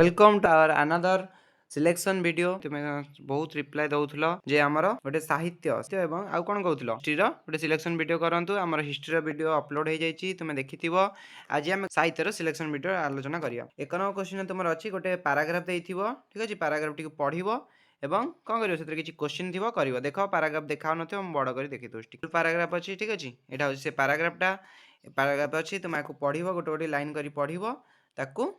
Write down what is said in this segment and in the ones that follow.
Welcome to our another selection video. तुम बहुत reply दउथलो जे हमर गोटे साहित्य एवं आउ कोन कहउथलो हिस्ट्री रो गोटे सिलेक्शन वीडियो करंतु। हमर हिस्ट्री रो वीडियो अपलोड हो जाइछि, तुम देखिथिबो। आज हम साहित्य रो सिलेक्शन वीडियो आलोचना करिया। एक नंबर क्वेश्चन तुमर अछि, गोटे पैराग्राफ देइथिबो, ठीक अछि। पैराग्राफ टी पढिबो एवं कोन करियो, सेतर किछि क्वेश्चन थिबो करिवो। देखो पैराग्राफ देखाउ नथिबो, हम बड करी देखि दोस्ती पैराग्राफ अछि, ठीक अछि। एटा होछि से पैराग्राफटा पैराग्राफ अछि, तुम आकु पढिबो, गोटे गोटे लाइन करी पढिबो। ताकू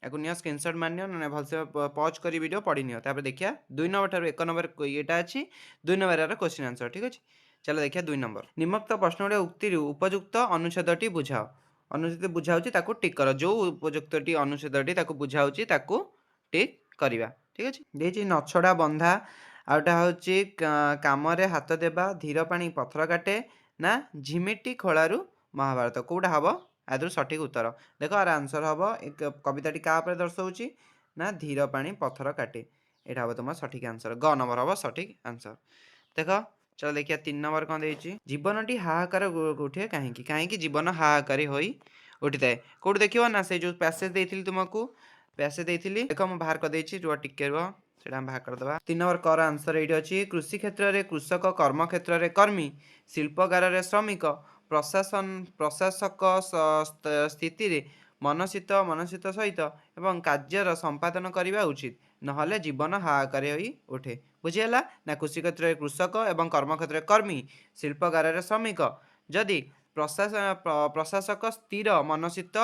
याकू नियो स्क्रीनशॉट मानियो ना भलसे पॉज करी वीडियो पढी नियो। तापर देखिया 2 नंबर ठारो 1 नंबर एटा अछि, 2 नंबर रा क्वेश्चन आंसर, ठीक अछि। चलो देखिया 2 नंबर। निम्नलिखित प्रश्न रे उक्ति उपयुक्त अनुच्छेदटी बुझाओ। अनुच्छेद बुझाउची ताकू टिक करो। जो उपयुक्तटी अनुच्छेदटी ताकू बुझाउची ताकू टिक करिवा, ठीक अछि। देछि नछडा बंधा, आउटा होची कामरे हाथ देबा, धीर पानी पत्थर काटे ना झिमिटी खोलारू महाभारत। कोडा हबो आदर सठिक उत्तर। देखो आर आंसर हबो एक कविताटी का पर दर्शाउची ना धीर पानी पत्थर काटे। एटा हबो तुम सठिक आंसर, ग नंबर हबो सठिक आंसर। देखो चलो देखिया 3 नंबर कोन देछि। जीवनटी हाहाकार उठे काहेकि? काहेकि जीवन हाहाकारी होई उठिताए। कोड देखियो ना से जो पैसेज देइथिली तुमको, पैसेज देइथिली देखो हम बाहर कर देछि, रुआ टिक करबो, सेटा हम बाहर कर दबा। 3 नंबर कर आंसर एठी अछि। कृषि क्षेत्र रे कृषक, कर्म क्षेत्र रे कर्मी, शिल्पकार रे श्रमिक, प्रशासक स्थिति रे मनसित सहित एवं कार्यर संपादन करिबा उचित, नहले जीवन हाहाकारी होई उठे। बुझियला ना? कृषि क्षेत्र रे कृषक एवं कर्म क्षेत्र रे कर्मी, शिल्पकार रे श्रमिक, जदि प्रशासक स्थिर मनसित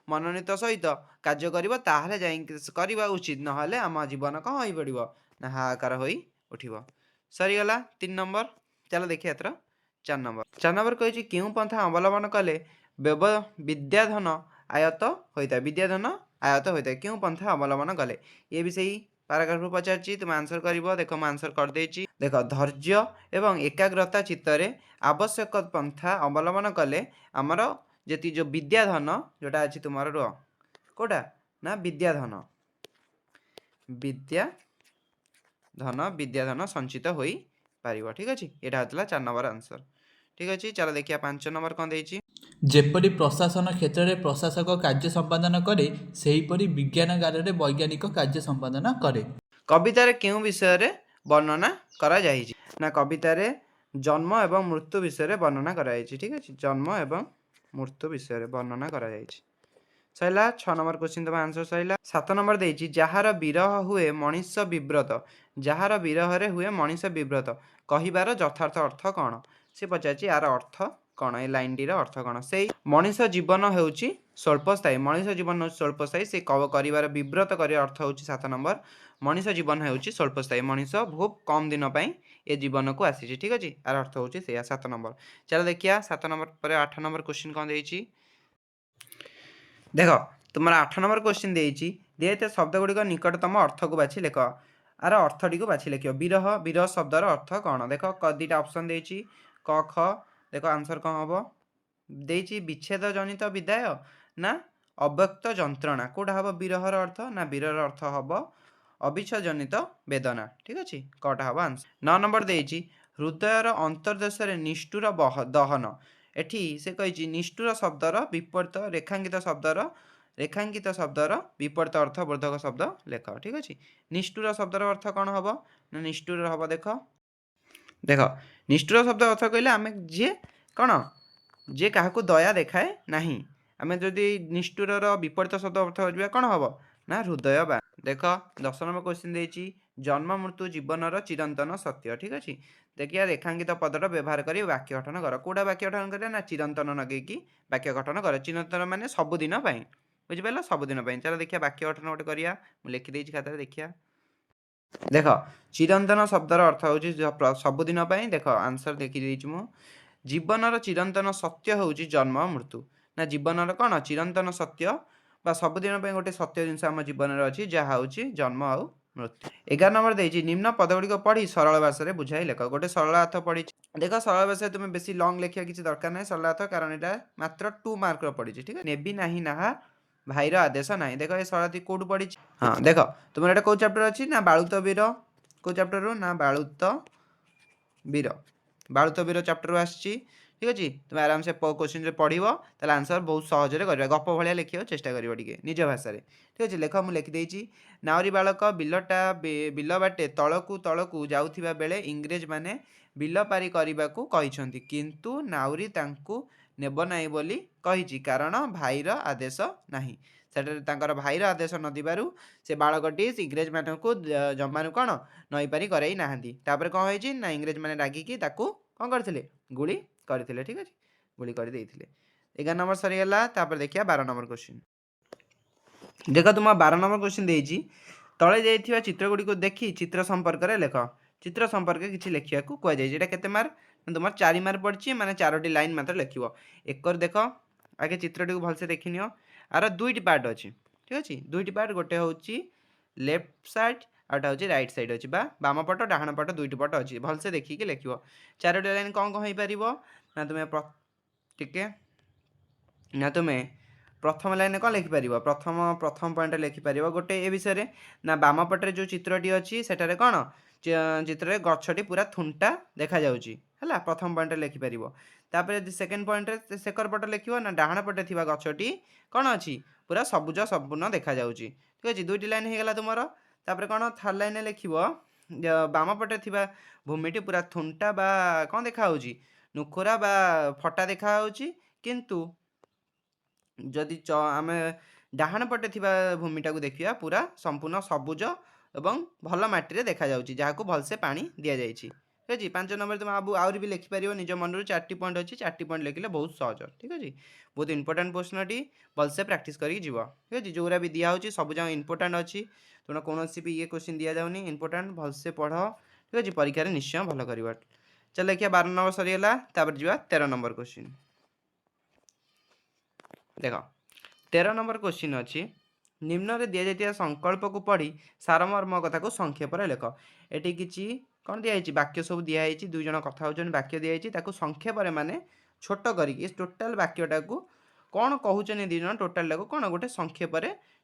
मनोनीत सहित कार्य करिवो ताहले जाई करिबा उचित, नहले आम जीवन कौन होई पड़िबो ना हाहाकार होई उठिबो। सरी गला 3 नंबर। चलो देखिए एथरा 4 नंबर। 4 नंबर कहिछि केउ पंथा अवलंबन कले विद्याधन आयत होइता। विद्याधन आयत होइता केउ पंथा अवलंबन कले। ये भी सही पैराग्राफ पचारछि, तुम आंसर करिवो। देखो हम आंसर कर देछि। देखो धैर्य एवं एकाग्रता चित्तरे आवश्यक पंथा अवलंबन कले हमर जेति जो विद्याधन जोटा अछि तुमार रो कोटा ना विद्याधन विद्याधन संचित होई पारिबो, ठीक अछि। एटा हतला 4 नंबर आंसर, ठीक अछि। चलो देखिया 5 नंबर कोन देछि। जेपरि प्रशासन क्षेत्र में प्रशासक कार्य संपादन करे, सेहीपरि विज्ञानगार में वैज्ञानिक कार्य संपादन करे। कविता रे केउ विषय रे वर्णना करा जाइछि ना? कविता रे जन्म एवं मृत्यु विषय रे वर्णना करा जाइछि, ठीक अछि। जन्म एवं मृत्यु विषय रे वर्णना करा जाइछि। सैला 6 नंबर क्वेश्चन तबा आंसर सैला। 7 नंबर देछि जहार विरह हुए मनुष्य विव्रत। जहार विरह रे हुए मनुष्य विव्रत कहिबार यथार्थ अर्थ कोन? से पचाछि यार अर्थ कोन? ए लाइन टी रो अर्थ कोन? सेही मनुष्य जीवन हेउछि स्वल्पस्थायी। मनुष्य जीवन स्वल्पस्थायी, से करिबार विव्रत करिया अर्थ हेउछि 7 नंबर। मनुष्य जीवन हेउछि स्वल्पस्थायी, मनुष्य बहुत कम दिन पई ए जीवन को आसीछि, ठीक अछि। यार अर्थ हेउछि सेया 7 नंबर। चलो देखिया 7 नंबर पर 8 नंबर क्वेश्चन कोन देछि। देखो तुमरा 8 नंबर क्वेश्चन देछि। देते शब्द गुडी को निकटतम अर्थ को बाछि लेख। आर अर्थ टी को बाछि लेखियो। विरह, विरह शब्दर अर्थ कोन? देखो दुईटा ऑप्शन देछि, क ख। देखो आंसर कोन हबो? देछि विच्छेद जनित विदाय ना अव्यक्त जंत्रणा। कोडा हबो विरहर अर्थ? ना विरहर अर्थ हबो अविच्छेद जनित वेदना, ठीक अछि। कोटा हबो आंसर। 9 नंबर देछि हृदयर अंतर्देश रे निष्ठुर दहन। एठी से कहिछि निष्ठुर शब्दर विपरीत रेखांकित शब्दर विपरीत अर्थ बोधक शब्द लेख, ठीक अछि। निष्ठुर शब्दर अर्थ कोन हबो ना? निष्ठुर हबो देखो निष्ठुर शब्द अर्थ कहले आमे जे कोन जे काहाकू दया देखाए नाही। आमे जदि निष्ठुरर विपरीत शब्द अर्थ होइबा कोन हबो ना? हृदय बा। देखो 10 नंबर क्वेश्चन देछि जन्म मृत्यु जीवनर चिरंतन सत्य, ठीक अछि। देखिया रेखांकित पदर व्यवहार करी वाक्य गठन कर। कोडा वाक्य गठन करे ना? चिरंतन नगे की वाक्य गठन कर। चिरंतन माने सब दिन पई, बुझि पेला? सब दिन पई। चलो देखिया वाक्य गठन गोटे करिया। मु लिखि देछि खाता देखिया। देखो चिरंतन शब्दर अर्थ होछि सब दिन पई। देखो आंसर देखि देछि मु। जीवनर चिरंतन सत्य होଉଛି जन्म मृत्यु ना? जीवनर कोन चिरंतन सत्य बा सब दिन पे गोटे सत्य जिनस आम जीवन रे अछि, जहा होଉଛି जन्म आउ मृत्यु। 11 नंबर देछि निम्न पद गुडी को पढ़ी सरल भाषा रे बुझाई लेख। गोटे सरल अर्थ पढ़ी। देखो सरल भाषा तुम बेसी लॉन्ग लेखिया किछि दरकार नै। सरल अर्थ कारण एटा मात्र 2 मार्क रो पढ़ी, ठीक है। नेबी नाही नाहा भाईर आदेश नाही। देखो ए सरलति कोड पढ़ी। हां देखो तुमर एटा को चैप्टर अछि ना? बाळुत वीर। को चैप्टर रो ना? बाळुत वीर। बाळुत वीर चैप्टर आछि, ठीक अच्छे तुम आराम से क्वेश्चन पढ़ ताल आंसर बहुत सहजरे कर गप भाया लिखा चेष्टा कर निज भाषा ठीक अच्छे लेख मुझे लिखिदे नाउरी बालक बिलटा बिल बाटे तलकू तलकू जाउथिबा बेले इंग्रेज माने बिल पारी करने को किंतु नाउरी तांकू नेब नाई बोली कही कारण भाईर आदेश नाही सेटर भाईर आदेश नथिबारु से बालकटी इंग्रेज मान को जमानु कौन नई पारी कराई नाहांती तापर कौन होइछि ना इंग्रेज माने रागिकी ताकू कौन करथिले गुली करथिले ठीक अछि गुली कर देइथिले 11 नंबर सरीगला तापर देखिया 12 नंबर क्वेश्चन देख तुम 12 नंबर क्वेश्चन देइछि तले जाइथिबा चित्रगुडी को देखि चित्र संपर्क रे लेख चित्र संपर्क किछि लेखिया को कुआ जाय जेटा केते मार्क तुम 4 मार्क पड़छि माने 4टी लाइन मात्र लेखिबो एकर देख आगे चित्रटी को भलसे देखिनियो आर दुईटी पार्ट अछि ठीक अछि दुईटी पार्ट गोटे होउछि लेफ्ट साइड आउटा होउछि राइट साइड अछि बा बाम पट डाहाण पट दुईटी पट अछि भलसे देखि के लेखिबो 4टी लाइन कोन कोन होई परिबो ना तुमे टिके ना तुमे प्रथम लाइन कौन लिखिपर प्रथम प्रथम पॉइंट लिखिपर गोटे ए विषय ना बाम पटे जो चित्रटी अच्छी सेठारे कौन चित्र गछटी पूरा थुंटा देखा जाउची है प्रथम पॉइंट लिखिपर तापर सेकेंड पॉइंट सेकर पट लिख ना डाहाण पटे थी गछटी कौन अच्छी पूरा सबुज संपूर्ण देखा जाउची ठीक अच्छे दुईटी लाइन हो गला तुम तापर कौन थर्ड लाइन लिख बाम पटे थी भूमिटी पूरा थुंटा बा कौन देखा नुखुरा बा फटा देखा किंतु जदि आम डाहाण पटे थी भूमिटा को देखिया पूरा संपूर्ण सबुज एवं भल मटी देखा जाउची जहाँ भलसे पानी दि जाइए ठीक अच्छे 5 नंबर तुम आउरी भी लिखिपर निज मन 4टी पॉइंट अच्छी 4टी पॉइंट लिखिले बहुत सहज ठीक अच्छे बहुत इंपोर्टाट प्रश्नटी भलसे प्राक्ट कर ठीक अच्छे जोरा भी दिखाई सब जगह इंपोर्टाट अच्छी तेणु कौन भी ये क्वेश्चन दि जाऊनी इंपोर्टाट भलसे पढ़ ठीक अच्छे परीक्षा निश्चय भल कर चल देखिए 12 नंबर सरीगला जा 13 नंबर क्वेश्चन देख 13 नंबर क्वेश्चन अच्छी निम्न रे दिया जाइतिया संकल्प को पढ़ी सारमर्म कथा को संक्षेप लेख एटी किछि कौन दिखाई वाक्य सब दिखाई दुई जन कथा होचन वाक्य दिखाई ताको संक्षेप माने छोट करिकी टोटाल वाक्यटा को कौन कहउचन दी जन टोटाल टाको कौन गोटे संक्षेप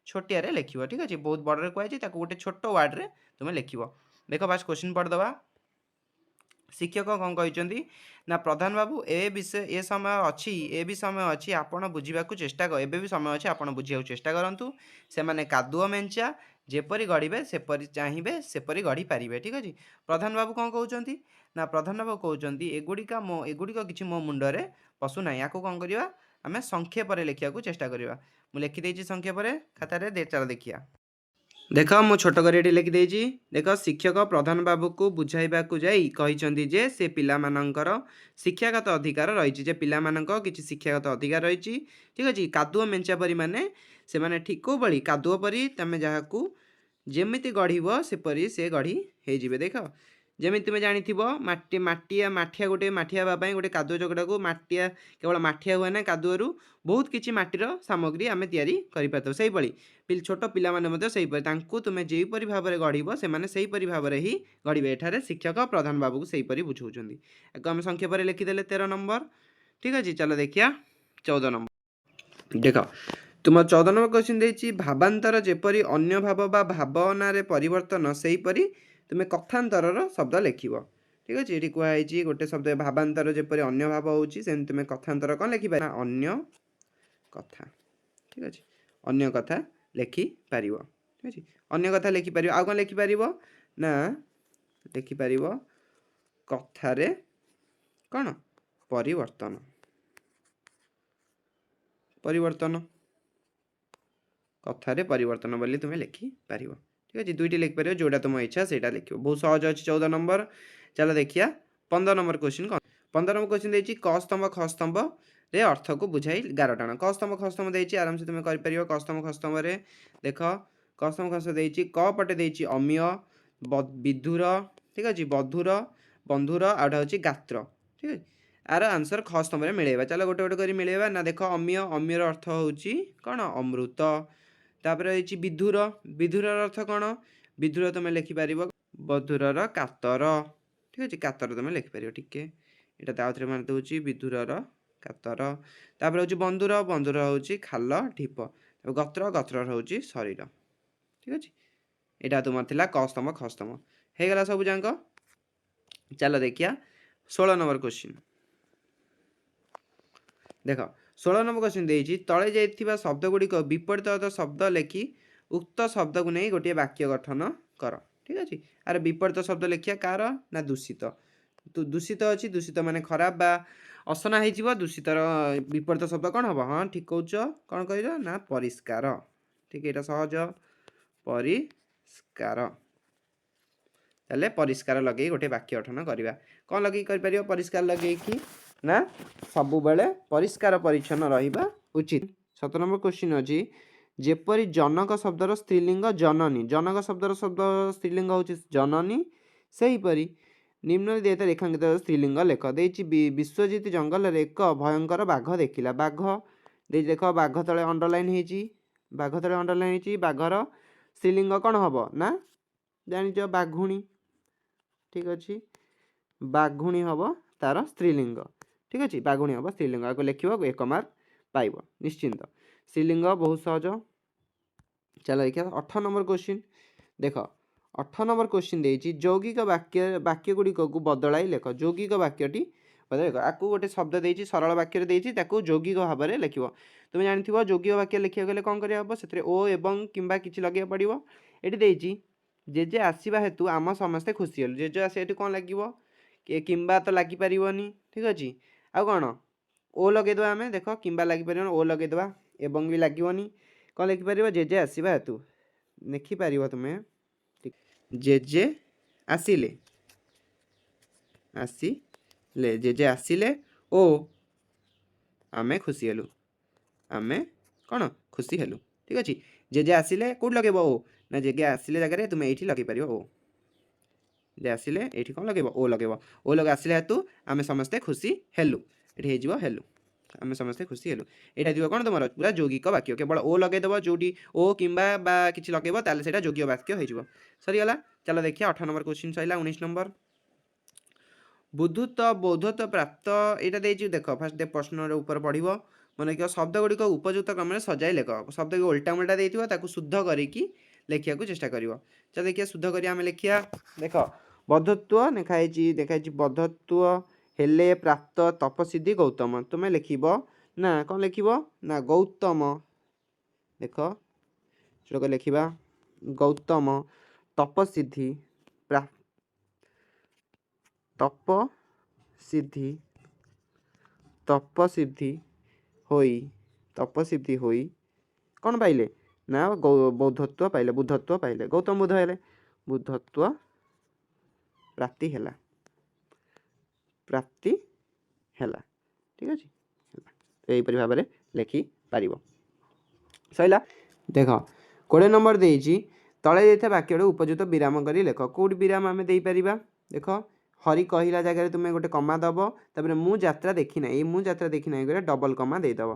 छोटिया लिखिव ठीक अच्छे बहुत बड़े कहते गोटे छोट वार्ड रे तुम लिखिव देख बास क्वेश्चन पढ़दवा शिक्षक कौन कहते ना प्रधान बाबू ए विषय ए समय अच्छी ए भी समय अच्छी आपण बुझा चेष्टा कर एबे भी समय अच्छी आपण बुझा चेष्टा करूँ से मैंने कादुओ मेंचा जेपरी गढ़े सेपरी चाहिए सेपरी गढ़ी पारे ठीक अच्छे प्रधान बाबू कौन कहते ना प्रधान बाबू कहते एगुड़िक किसी मो मुंडे पशुना या कौन करवा आम संक्षेप लिखा चेष्टा करवा मुझे लिखिदे संक्षेप खातार चल देखिया देख मु छोट कर लिखिदे देख शिक्षक प्रधान बाबू को बुझाइबा जाई कहिसंती जे से पिलामानंकर शिक्षागत अधिकार रही जे पिलामानंक किछि शिक्षागत अधिकार रही ठीक अच्छे कादुओ मेंचा परी माने से माने ठीक को बड़ी कादुओ परी तमें जहाँ जेमिति गढ़ सेपरी से गढ़ी हो देख जमी तुम्हें जानी माटी माटिया माठिया गोटे माठिया बापाई गोटे कादुओ चकटा को माटिया केवल माठिया हुए ना कादुअरु बहुत किछि माटीर सामग्री आम तैयारी करें से भाई छोट पिलाने तुम्हें जेपरी भाव में गढ़ से भाव में ही गढ़े एठारे शिक्षक प्रधान बाबू को सहीपरी बुझाऊँच आम संक्षेप लिखिदे 13 नंबर ठीक अच्छे चलो देखिया 14 नंबर देख तुम 14 नंबर क्वेश्चन देछि भावांतर जेपरी अन्य भाव बा भावना रे परिवर्तन सेहीपरी तुम्हें कथांतर शब्द लिख ठीक अच्छे ये कहुई गोटे शब्द भावांतर जेपरी अन्य भाव होची तुम्हें कथांतर कौन लिखिपार अन्य कथा ठीक अच्छे अन्य कथा लिखिपार ठीक अच्छे अन्य कथा लिखिपार आउ कौन लिखिपार ना लिखिपार कथार कौन परिवर्तन परिवर्तन कथार परिवर्तन बोली तुम्हें लिखिपार ठीक अच्छे दुईटी लिखिपार जोटा तुम इच्छा से लिख बहुत सहज अच्छी 14 नंबर चलो देखिया 15 नंबर क्वेश्चन कौन 15 नंबर क्वेश्चन देछि क स्तंभ ख स्तंभ रे अर्थ को बुझाई 11 टाण क स्तंभ ख स्तंभ देछि आराम से तुम कर परियो क स्तंभ ख स्तंभ रे देख क स्तंभ ख स्तंभ देछि क पटे देछि अम्य विधुर ठीक अच्छे बधुर बंधुर आउटा होछि गात्र ठीक है आर आंसर ख स्तंभ रे मिलेबा चलो गोटे गोटे करी मिलेबा ना देख अम्य अम्यर अर्थ होछि कौन अमृत तापर होछि विधुर विधुर अर्थ कौन विधुर तुम लिखिपार बधुर कातर ठीक अच्छे कातर तुम लिखिपार ठीक है यहाँ ताउथरे मान दूसरी विधुर कातर तापर हूँ बंधुर बंधुर हूँ खाल ढीप गत्र गत्र हूँ शरीर ठीक अच्छे यहाँ तुम थी क स्तंभ ख स्तंभ हो गला सब जाक चलो देखिया 16 नंबर क्वेश्चन देख 16 नंबर क्वेश्चन देइछि तळे जाइथिबा शब्द गुड़िक विपरीत अर्थ शब्द लेखि उक्त शब्द को नहीं गोटे वाक्य गठन कर। ठीक अच्छे यार विपरीत शब्द लेखिया कार ना दूषित तो दूषित अच्छी दूषित माने खराब बा असना हो दूषितर विपरीत शब्द कौन हम हाँ ठीक कौच कौन कह ना परिष्कार। ठीक है सहज परिष्कार ताले परिष्कार लगे गोटे वाक्य गठन करवा कौन लगे कर परिष्कार लगे कि ना सबु बेले परिष्कार परिच्छन्न रहिबा उचित। 17 नंबर क्वेश्चन अछि जेपरि जनक शब्दर स्त्रीलिंग जननी जनक शब्दर शब्द स्त्रीलिंग होछि जननी सेहीपरि निम्न दिए रेखांकित स्त्रीलिंग लेख देछि विश्वजित जंगल रे एक भयंकर बाघ देखिला बाघ दे देख बाघ तले अंडरलाइन हेछि बाघ तले अंडरलाइन हेछि बाघर स्त्रीलिंग कौन हम ना जानिछ बाघुणी। ठीक अच्छे बाघुणी हम तार स्त्रीलिंग ठीक अच्छे बाघुणी हम स्त्रीलिंग आपको लिखा 1 मार्क पाइब निश्चिंत स्त्रीलिंग बहुत सहज। चलो देखिए 18 नंबर क्वेश्चन देख 18 नंबर क्वेश्चन देछि यौगिक वाक्य गुड़िक को बदलाई लेख यौगिक वाक्यटी बदल आपको गोटे शब्द देछि सरल वाक्य देछि ताको यौगिक भाव में लिख तुम जानिथिबो यौगिक वाक्य लिखिया गले कौन करिया हबो सेतरे ओ एवं किंबा किछि लगे पड़िबो एटी देछि जेजे आसीबा हेतु आम समस्ते खुशी हलु जेजे आसी एटी कौन लागिबो किंबा तो लागि परिबोनी। ठीक अछि आ कौन ओ लगेद आम देख किंबा लगिपर ओ लगेद एवं भी लगनी कौन लिखिपर जेजे आसवा हेतु लिखिपर तुम्हें जेजे आसिले आसिले जेजे आसिले ओ आमे खुशी हेलु आमे कौन खुशी हेलु। ठीक अच्छे जेजे आसिले कौट लगे ओ ना जेजे आसिले जगह तुम्हें ये लगे ओ जे आसिले ये कौन लगे ओ लगे ओ लगे आसिले हेतु आमे समस्ते खुशी हेलु ये हेलु आम समस्ते खुशी हेलु यहाँ थी कौन तुम पूरा यौगिक वाक्य केवल ओ लगेदेव जो ओ किंबा किसी लगेब ताले सेटा यौगिक वाक्य हो सरीगला। चलो देखिए 18 नंबर क्वेश्चन सैला 19 नंबर बुद्धत्व बौद्धत्व प्राप्त यहाँ देख फास्ट प्रश्न ऊपर पढ़ मन रख शब्द गुड़िक उपयुक्त क्रम में सजाई लेख शब्द को उल्टा मुल्टा देता शुद्ध करके लिखा चेष्टा कर। चल देखिए शुद्ध कर लिखिया देख बौद्धत्व लिखाई देखाई बौद्धत्व हेले प्राप्त तपसिद्धि गौतम तुम्हें लिखब ना कौन लिखब ना गौतम देख श्लोक लिखा गौतम तपसिद्धि तपसिद्धि तपसिद्धि होई कौन पाइले ना बौद्धत्व पाइले बुद्धत्व पाइले गौतम बुद्ध हेले बुद्धत्व प्राप्ति है प्राप्ति है। ठीक अच्छे तो यहीपरि भाव में लिखिपर सैला देख 20 नंबर देछि तले देता वाक्य उपयुक्त विराम कर लेख कौट विराम आम देपर देख हरि कहला जगह तुम्हें गोटे कमा दब तापर मु यात्रा देखी ना मु यात्रा देखी ना गोटे डबल कमा देदेव।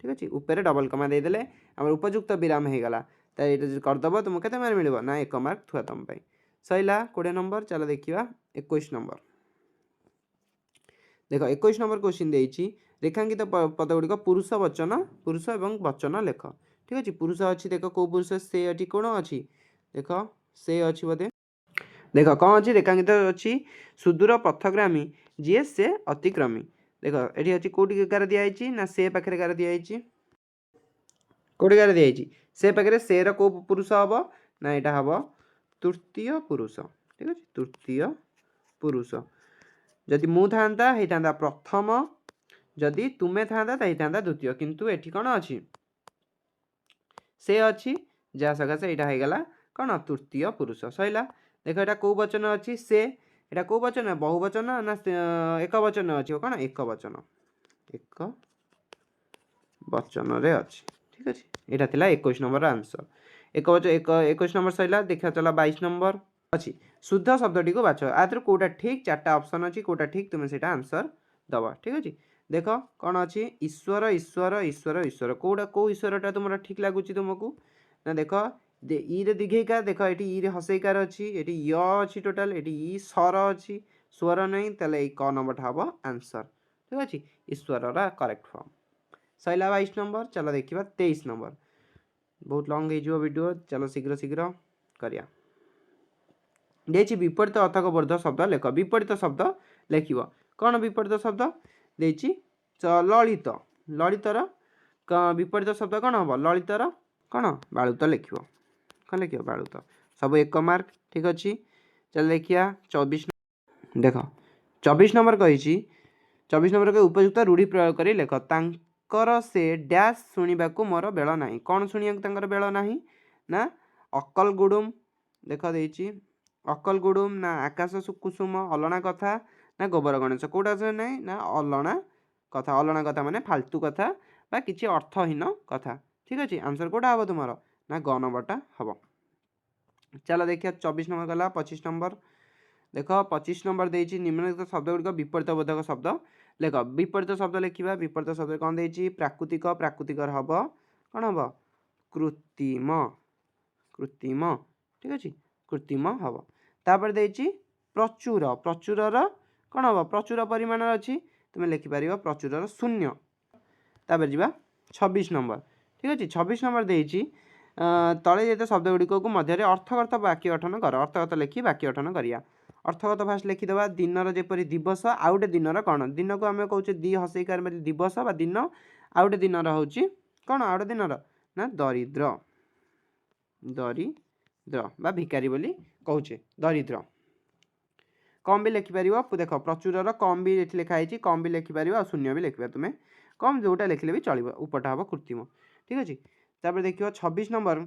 ठीक अच्छे ऊपर डबल कमा देदेले आम उपयुक्त विराम हो गला करदेव तुमको केते मार्क मिल ना 1 मार्क थुआ तुम सैला 20 नंबर। चलो देखा 21 नंबर देख 21 नंबर क्वेश्चन देछि रेखांकित पद गुड़िक पुरुष एवं वचन लेख। ठीक अच्छे पुरुष अच्छी देख कौ पुरुष से अच्छी कौन अच्छी देख से अच्छी बोधे देख कौन अच्छी रेखांकित अच्छी सुदूर पथग्रामी जी से अतिक्रमी देख ये अच्छी कौटी गार दिखाई ना से पाखे गार दिखाई कौटी गार दिखाई से पाखे से रो पुरुष हम ना यहाँ हम तृतीय पुरुष। ठीक अच्छे तृतीय पुरुष जदि मु था होता प्रथम जदि तुम्हें था होता द्वितीय किंतु एठी कौन अच्छी से अच्छी जहाँ सकाशे यहाँ होगला कौन तृतीय पुरुष सैला देख यहाँ कौ वचन अच्छी से यहाँ कौ वचन बहुवचन ना एक वचन अच्छी कौन एक वचन रे अच्छी। ठीक अच्छे यहाँ थिला 21 नंबर आंसर एक वचन 21 नंबर सैला देखा चला 22 नंबर अच्छी शुद्ध शब्दटी को बाछ आदर कौटा ठीक 4टा ऑप्शन अच्छी कौटा ठीक तुम्हें से आंसर दबा। ठीक अच्छे देख कौन अच्छी ईश्वर ईश्वर ईश्वर ईश्वर कौटा कौ ईश्वरटा तुम ठीक लगुच तुमको ना देख ई रे दीघेकार देख ये ई रे हसईकार अच्छी ये य अच्छी टोटाल ये ई स्वर अच्छी स्वर नहीं ताले क नंबर हम आंसर। ठीक अच्छे ईश्वर करेक्ट फॉर्म सैला 22 नंबर। चलो देखा 23 नंबर बहुत लंग हो वीडियो चलो शीघ्र शीघ्र करिया देछि विपरीत अर्थकवर्ध शब्द लेख विपरीत शब्द लिख कौन विपरीत शब्द देछि ललित ललितर विपरीत शब्द कौन हम ललितर कौन बालुत लिख कौन लिख बालुत सब 1 मार्क ठीक अच्छे। चल देखिए 24 देख 24 नंबर कही 24 नंबर के उपयुक्त रूढ़ी प्रयोग कर लेख तांकर से डैश शुणा मोर बेल ना कौन शुणा बेल ना अकल गुडुम देख देती अकल गुडुम ना आकाश कुसुम अलणा कथा ना गोबर गणेश कौटा ना ना अलणा कथा माने फालतू कथा बा किसी अर्थहीन कथा ठीक अच्छे। आंसर कौटा हम तुम ना ग नंबरटा हम। चलो देखिए 24 नंबर गला 25 नंबर देख 25 नंबर देती निम्नलिखित शब्द गुड़िक विपरीत बोधक शब्द लेख विपरीत शब्द लिखा विपरीत शब्द कौन देती प्राकृतिक प्राकृतिक हम कौन हम कृत्रिम कृत्रिम ठीक अच्छे कृत्रिम हम। तापर देती प्रचुर प्रचुरर कौन हम प्रचुर परिमाण अच्छी तुम्हें लिखिपर प्रचुरर शून्य। तापर जी 26 नंबर ठीक अच्छे 26 नंबर देती तले जेते शब्द गुड़िक मध्य अर्थगत वाक्य गठन कर अर्थगत लिखि वाक्य गठन करिया। अर्थगत फास्ट लिखिदेवा दिनर जेपरी दिवस आउ गोटे दिनर कौन दिन को आम कहे दी हसईकार दिवस बा दिन आउ गोटे दिनर हूँ कौन आउ गोटे दिनर ना दरिद्र दरिद्र बा भिकारी बोली कहे दरिद्र। कम भी लिखिपर देख प्रचुरर कम भी लिखाई कम भी लिखिपर आ शून्य भी लिखिपार तुम्हें कम जोटा लिखले भी चलो उपटा हम कृत्रिम ठीक अच्छे। तापर देखिए 26 नंबर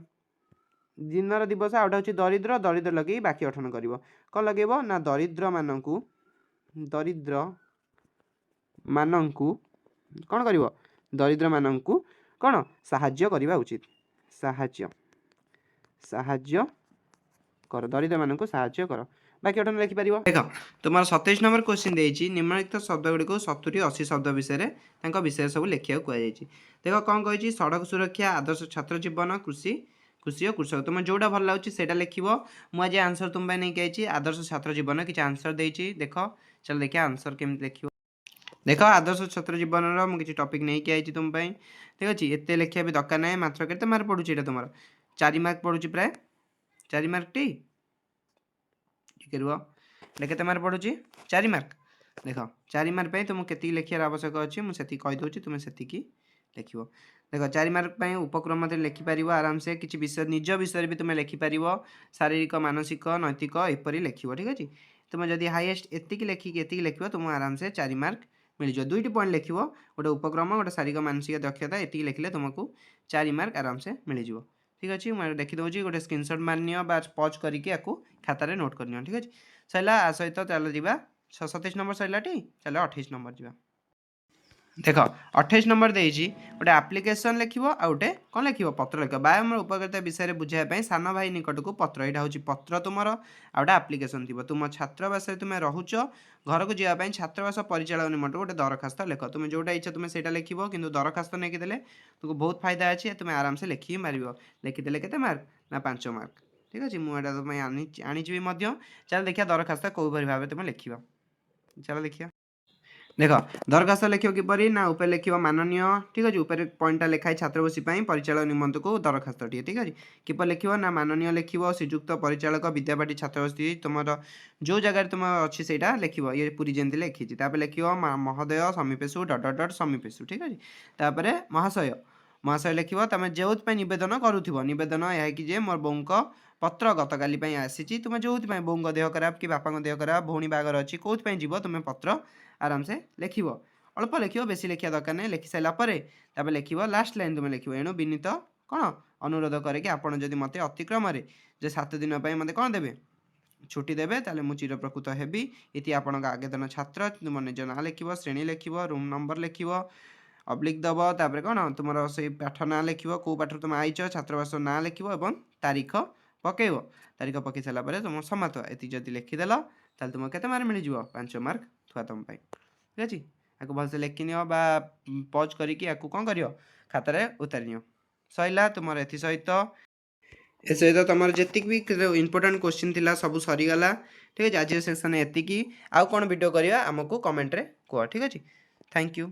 दिनर दिवस आउटा हूँ दरिद्र दरिद्र लगे वाक्य गठन कर कौन लगेब ना दरिद्र मानू कौन कर दरिद्र मानू कौन साहाय्य करवा उचित साहाय्य साहाय्य कर दरिद्र मानू साहाय्य कर वाक्य गठन लिखिपर। देख तुम 27 नंबर क्वेश्चन देती निम्नलिखित शब्द गुड़िक 70-80 शब्द विषय सब लिखा कहुई। देख कौन कही सड़क सुरक्षा आदर्श छात्र जीवन कृषि कृषि और कृषक तुम जोटा भल लगे से लिख मुझे आंसर तुम नहीं आई आदर्श छात्र जीवन किसी आंसर देती देख चल देखिए आंसर केमी लिख देख आदर्श छात्र जीवन मुझे टॉपिक नहीं आई तुम ठीक अच्छे एत लिखा भी दरकार ना मात्र के मार्क पड़ू ये तुम 4 मार्क पड़ू प्राय 4 मार्क टी रुह के मार्क पड़ू 4 मार्क देख 4 मार्क तुमको के लिखार आवश्यक अच्छी मुझे कहीदे तुम्हें से लिख देख 4 मार्क उपक्रम लिखिपर आराम से किसी विषय निज विषय भी तुम्हें लिखिपर शारीरिक मानसिक नैतिक एपरी लिख ठीक अच्छे। तुम जब हाईएस्ट एतिक लिखिकी लिख तुम आराम से 4 मार्क मिल जाए 2टी पॉइंट लिख गोटे उपक्रम गोटे शारीरिक मानसिक दक्षता ये लिखिले तुमको 4 मार्क आराम से मिल जाए ठीक अच्छे। मुझे देखीदे गोटे स्क्रीनशॉट मारनी पॉज करके खातार नोट करनी ठीक अच्छे सरला आ सहित चलो जा 27 नंबर सरलाटी चलो 28 नंबर जा देख 28 नंबर देती गोटे आप्लिकेसन लिख गोटे कौन लिख पत्र लिख व्यायाम उपकारिता विषय बुझाई सान भाई निकट को पत्र यहाँ हूँ पत्र तुम आउटे आप्लिकेसन थी तुम छात्रावास तुम रोच घर को जावाई छात्रावास परिचालन निमंत गोटे दरखास्त लिख तुम जोटा इच्छा तुम से लिख कि दरखास्त नहीं देले तुमको बहुत फायदा अच्छे तुम आराम से लिखिकी मार लिखिदेले के मार्क ना 5 मार्क ठीक अच्छे मुझे तुम आनीजी चल देखिए दरखास्त कौ भाव तुम लिख चलो देखिए देख दरखास्त लिख किपर ना ऊपर लिख माननीय ठीक अच्छे ऊपर पॉइंटा लिखाई छात्रवृत्ति परिचालन निमंत को दरखास्त ठीक अच्छे किपर लिख ना माननीय लिख श्रीजुक्त परिचालक विद्यापाठी छात्रवृत्ति तुम जो जगह तुम अच्छी से लिख ये पूरी जमी लिखी लिख महोदय समीपेशु डट समीपेशु ठीक अच्छे तापर महाशय महाशय लिख तुम जो नवेदन करूँ नवेदन यह कि मोर बों पत्र गत काली आसी तुम जो बों देह खराब कि बापा देह खराब भौणी बागर अच्छी कौन जीव तुम पत्र आराम से लिख अल्प लिख बेसी लिखा दरकार नहीं लिखि सारापर लिख लास्ट लाइन तुम लिख एणु विनीत कौन अनुरोध करके आपड़ जदि मत अतिक्रम जो 7 दिन मत कौन देवे छुट्टी देवे ताले मु चिर प्रकृत हेबी इति आपण आवेदन छात्र तुम निज ना लिख श्रेणी लिख रूम नंबर लिख अब्लिक दब तापर कौन तुम से पाठ ना लिख कौ पाठ तुम आईच छात्रवास ना लिख तारीख पकेब तारीख पकई सारापर तुम समाप्त ये जब लिखिदेल ताल तुम के मार्क मिल 5 मार्क थुआ तुम ठीक अच्छे आपको भलसे लिखि नियो बा पॉज करके कौन कर खातार उतारी नियो सैला तुम ए सहित ए सहित तुम जी भी इंपोर्टाट क्वेश्चन थिला सब सरीगला ठीक है। आज सेक्शन एतिकी आउ कौन वीडियो करवा आमको कमेंट रे कह ठीक अच्छे थैंक यू।